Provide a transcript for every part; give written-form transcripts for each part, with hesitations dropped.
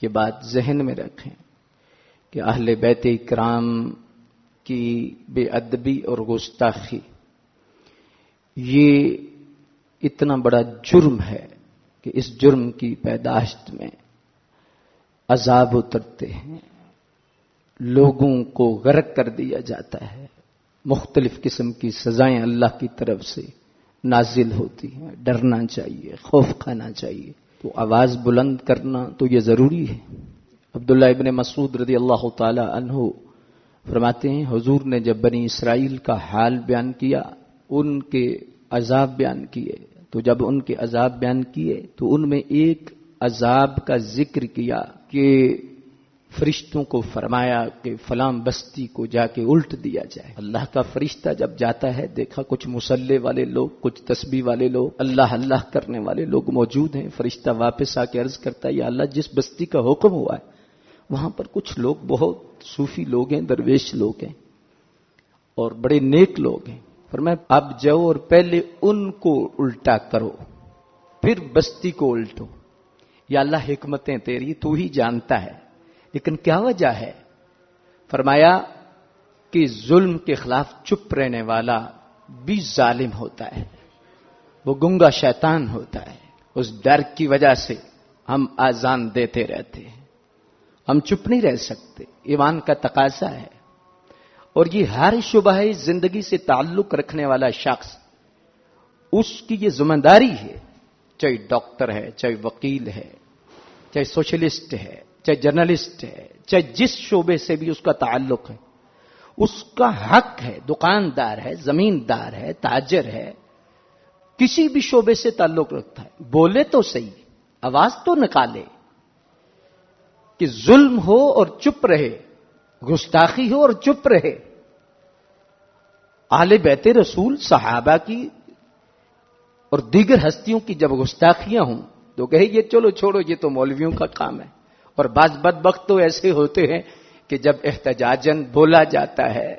یہ بات ذہن میں رکھیں کہ اہل بیت اکرام کی بے ادبی اور گستاخی یہ اتنا بڑا جرم ہے کہ اس جرم کی پیداشت میں عذاب اترتے ہیں، لوگوں کو غرق کر دیا جاتا ہے، مختلف قسم کی سزائیں اللہ کی طرف سے نازل ہوتی ہیں۔ ڈرنا چاہیے، خوف کھانا چاہیے، تو آواز بلند کرنا تو یہ ضروری ہے۔ عبداللہ ابن مسعود رضی اللہ تعالی عنہ فرماتے ہیں حضور نے جب بنی اسرائیل کا حال بیان کیا، ان کے عذاب بیان کیے، تو جب ان کے عذاب بیان کیے تو ان میں ایک عذاب کا ذکر کیا کہ فرشتوں کو فرمایا کہ فلاں بستی کو جا کے الٹ دیا جائے۔ اللہ کا فرشتہ جب جاتا ہے، دیکھا کچھ مصلی والے لوگ، کچھ تسبیح والے لوگ، اللہ اللہ کرنے والے لوگ موجود ہیں۔ فرشتہ واپس آ کے عرض کرتا ہے یا اللہ جس بستی کا حکم ہوا ہے وہاں پر کچھ لوگ بہت صوفی لوگ ہیں، درویش لوگ ہیں اور بڑے نیک لوگ ہیں، فرمایا اب جاؤ اور پہلے ان کو الٹا کرو پھر بستی کو الٹو۔ یا اللہ حکمتیں تیری تو ہی جانتا ہے، لیکن کیا وجہ ہے؟ فرمایا کہ ظلم کے خلاف چپ رہنے والا بھی ظالم ہوتا ہے، وہ گنگا شیطان ہوتا ہے۔ اس ڈر کی وجہ سے ہم آزان دیتے رہتے ہیں، ہم چپ نہیں رہ سکتے، ایمان کا تقاضا ہے۔ اور یہ ہر شعبہ زندگی سے تعلق رکھنے والا شخص، اس کی یہ ذمہ داری ہے، چاہے ڈاکٹر ہے، چاہے وکیل ہے، چاہے سوشلسٹ ہے، چاہے جرنلسٹ ہے، چاہے جس شعبے سے بھی اس کا تعلق ہے، اس کا حق ہے، دکاندار ہے، زمیندار ہے، تاجر ہے، کسی بھی شعبے سے تعلق رکھتا ہے، بولے تو صحیح، آواز تو نکالے، کہ ظلم ہو اور چپ رہے، گستاخی ہو اور چپ رہے۔ اہل بیت رسول صحابہ کی اور دیگر ہستیوں کی جب گستاخیاں ہوں تو کہے یہ چلو چھوڑو، یہ تو مولویوں کا کام ہے۔ اور بعض بدبخت تو ایسے ہوتے ہیں کہ جب احتجاجاً بولا جاتا ہے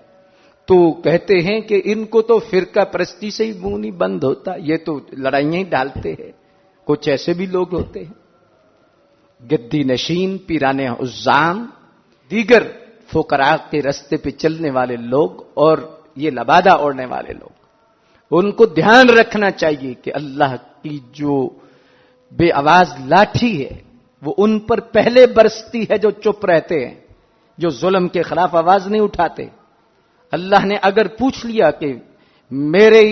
تو کہتے ہیں کہ ان کو تو فرقہ پرستی سے ہی منہ نہیں بند ہوتا، یہ تو لڑائیاں ہی ڈالتے ہیں۔ کچھ ایسے بھی لوگ ہوتے ہیں، گدی نشین، پیران عزام، دیگر فقراء کے رستے پہ چلنے والے لوگ اور یہ لبادہ اوڑھنے والے لوگ، ان کو دھیان رکھنا چاہیے کہ اللہ کی جو بے آواز لاٹھی ہے وہ ان پر پہلے برستی ہے جو چپ رہتے ہیں، جو ظلم کے خلاف آواز نہیں اٹھاتے۔ اللہ نے اگر پوچھ لیا کہ میرے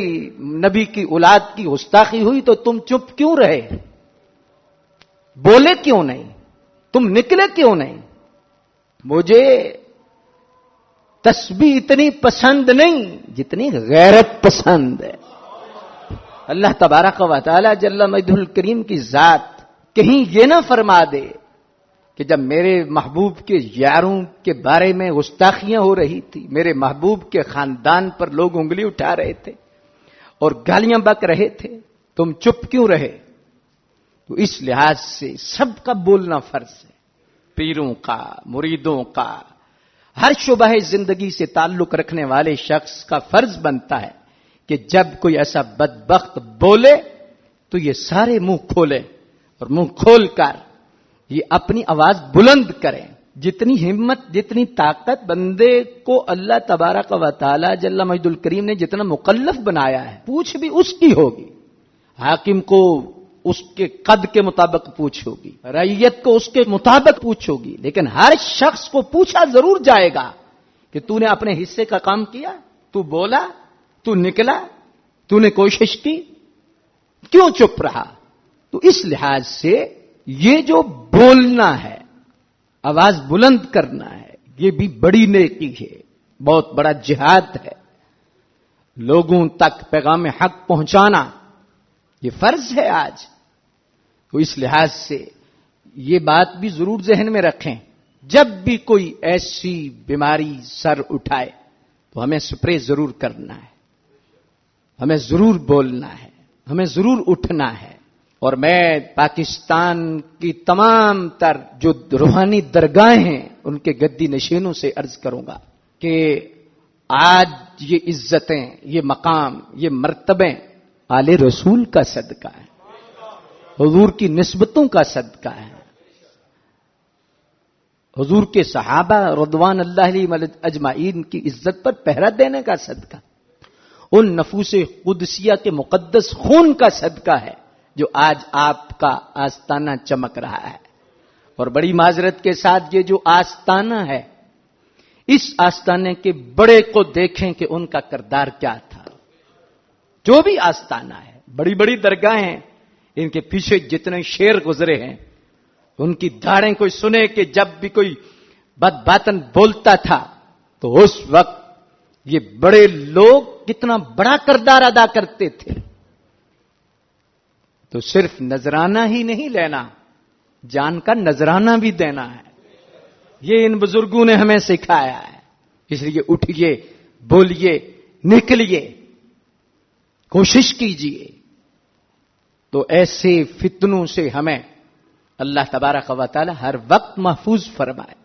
نبی کی اولاد کی گستاخی ہوئی تو تم چپ کیوں رہے؟ بولے کیوں نہیں؟ تم نکلے کیوں نہیں؟ مجھے تسبیح اتنی پسند نہیں جتنی غیرت پسند ہے۔ اللہ تبارک و تعالی جل مجدہ الکریم کی ذات کہیں یہ نہ فرما دے کہ جب میرے محبوب کے یاروں کے بارے میں گستاخیاں ہو رہی تھی، میرے محبوب کے خاندان پر لوگ انگلی اٹھا رہے تھے اور گالیاں بک رہے تھے، تم چپ کیوں رہے؟ تو اس لحاظ سے سب کا بولنا فرض ہے، پیروں کا، مریدوں کا، ہر شعبہ زندگی سے تعلق رکھنے والے شخص کا فرض بنتا ہے کہ جب کوئی ایسا بدبخت بولے تو یہ سارے منہ کھولیں اور منہ کھول کر یہ اپنی آواز بلند کریں۔ جتنی ہمت، جتنی طاقت بندے کو اللہ تبارک و تعالی جل مجدہ الکریم نے جتنا مکلف بنایا ہے، پوچھ بھی اس کی ہوگی۔ حاکم کو اس کے قد کے مطابق پوچھ ہوگی، رعیت کو اس کے مطابق پوچھ ہوگی، لیکن ہر شخص کو پوچھا ضرور جائے گا کہ تو نے اپنے حصے کا کام کیا، تو بولا، تو نکلا، تو نے کوشش کی، کیوں چپ رہا؟ تو اس لحاظ سے یہ جو بولنا ہے، آواز بلند کرنا ہے، یہ بھی بڑی نیکی ہے، بہت بڑا جہاد ہے۔ لوگوں تک پیغام حق پہنچانا یہ فرض ہے آج۔ تو اس لحاظ سے یہ بات بھی ضرور ذہن میں رکھیں، جب بھی کوئی ایسی بیماری سر اٹھائے تو ہمیں سپرے ضرور کرنا ہے، ہمیں ضرور بولنا ہے، ہمیں ضرور اٹھنا ہے۔ اور میں پاکستان کی تمام تر جو روحانی درگاہیں ہیں ان کے گدی نشینوں سے عرض کروں گا کہ آج یہ عزتیں، یہ مقام، یہ مرتبے آل رسول کا صدقہ ہے، حضور کی نسبتوں کا صدقہ ہے۔ حضور کے صحابہ رضوان اللہ علیہم اجمعین کی عزت پر پہرا دینے کا صدقہ، ان نفوس قدسیہ کے مقدس خون کا صدقہ ہے جو آج آپ کا آستانہ چمک رہا ہے۔ اور بڑی معذرت کے ساتھ یہ جو آستانہ ہے، اس آستانے کے بڑے کو دیکھیں کہ ان کا کردار کیا تھا۔ جو بھی آستانہ ہے، بڑی بڑی درگاہیں ہیں، ان کے پیچھے جتنے شیر گزرے ہیں، ان کی داڑیں کوئی سنے کہ جب بھی کوئی بد باطن بولتا تھا تو اس وقت یہ بڑے لوگ کتنا بڑا کردار ادا کرتے تھے۔ تو صرف نذرانہ ہی نہیں لینا، جان کا نذرانہ بھی دینا ہے، یہ ان بزرگوں نے ہمیں سکھایا ہے۔ اس لیے اٹھیے، بولیے، نکلیے، کوشش کیجیے تو ایسے فتنوں سے ہمیں اللہ تبارک و تعالی ہر وقت محفوظ فرمائے۔